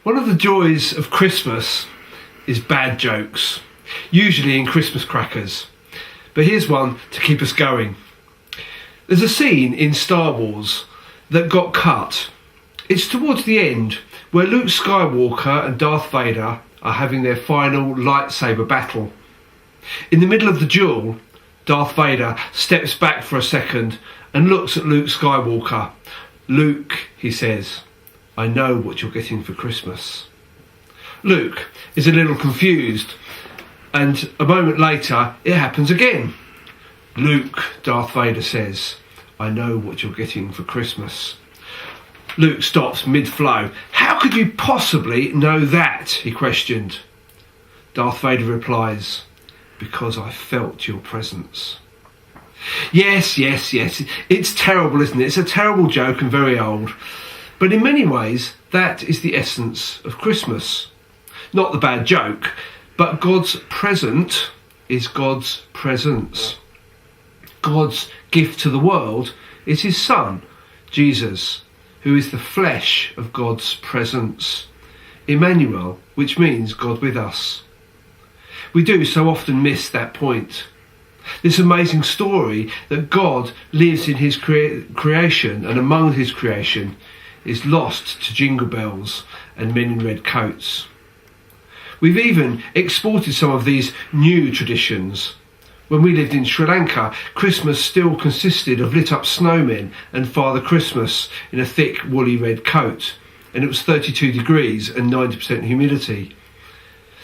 One of the joys of Christmas is bad jokes, usually in Christmas crackers. But here's one to keep us going. There's a scene in Star Wars that got cut. It's towards the end where Luke Skywalker and Darth Vader are having their final lightsaber battle. In the middle of the duel, Darth Vader steps back for a second and looks at Luke Skywalker. "Luke," he says, "I know what you're getting for Christmas." Luke is a little confused, and a moment later it happens again. "Luke," Darth Vader says, "I know what you're getting for Christmas." Luke stops mid-flow. "How could you possibly know that?" he questioned. Darth Vader replies, "Because I felt your presence." Yes. It's terrible, isn't it? It's a terrible joke and very old. But in many ways, that is the essence of Christmas. Not the bad joke, but God's present is God's presence. God's gift to the world is his Son, Jesus, who is the flesh of God's presence. Emmanuel, which means God with us. We do so often miss that point. This amazing story that God lives in his creation and among his creation is lost to jingle bells and men in red coats. We've even exported some of these new traditions. When we lived in Sri Lanka, Christmas still consisted of lit up snowmen and Father Christmas in a thick woolly red coat, and it was 32 degrees and 90% humidity.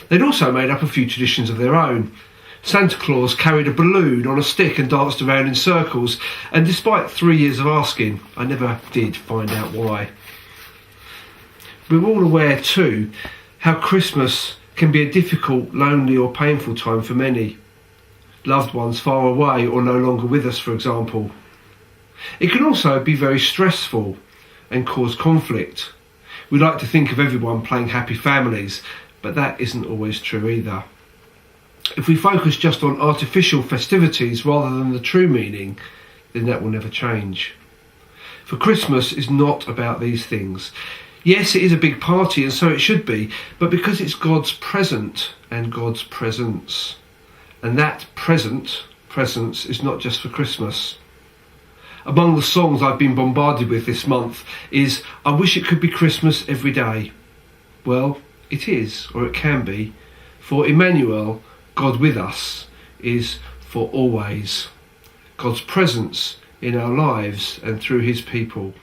They'd also made up a few traditions of their own. Santa Claus carried a balloon on a stick and danced around in circles, and despite 3 years of asking, I never did find out why. We're all aware too how Christmas can be a difficult, lonely or painful time for many. Loved ones far away or no longer with us, for example. It can also be very stressful and cause conflict. We like to think of everyone playing happy families, but that isn't always true either. If we focus just on artificial festivities rather than the true meaning, then that will never change. For Christmas is not about these things. Yes, it is a big party, and so it should be, but because it's God's present and God's presence. And that presence is not just for Christmas. Among the songs I've been bombarded with this month is "I Wish It Could Be Christmas Every Day." Well, it is, or it can be, for Emmanuel, God with us, is for always. God's presence in our lives and through his people.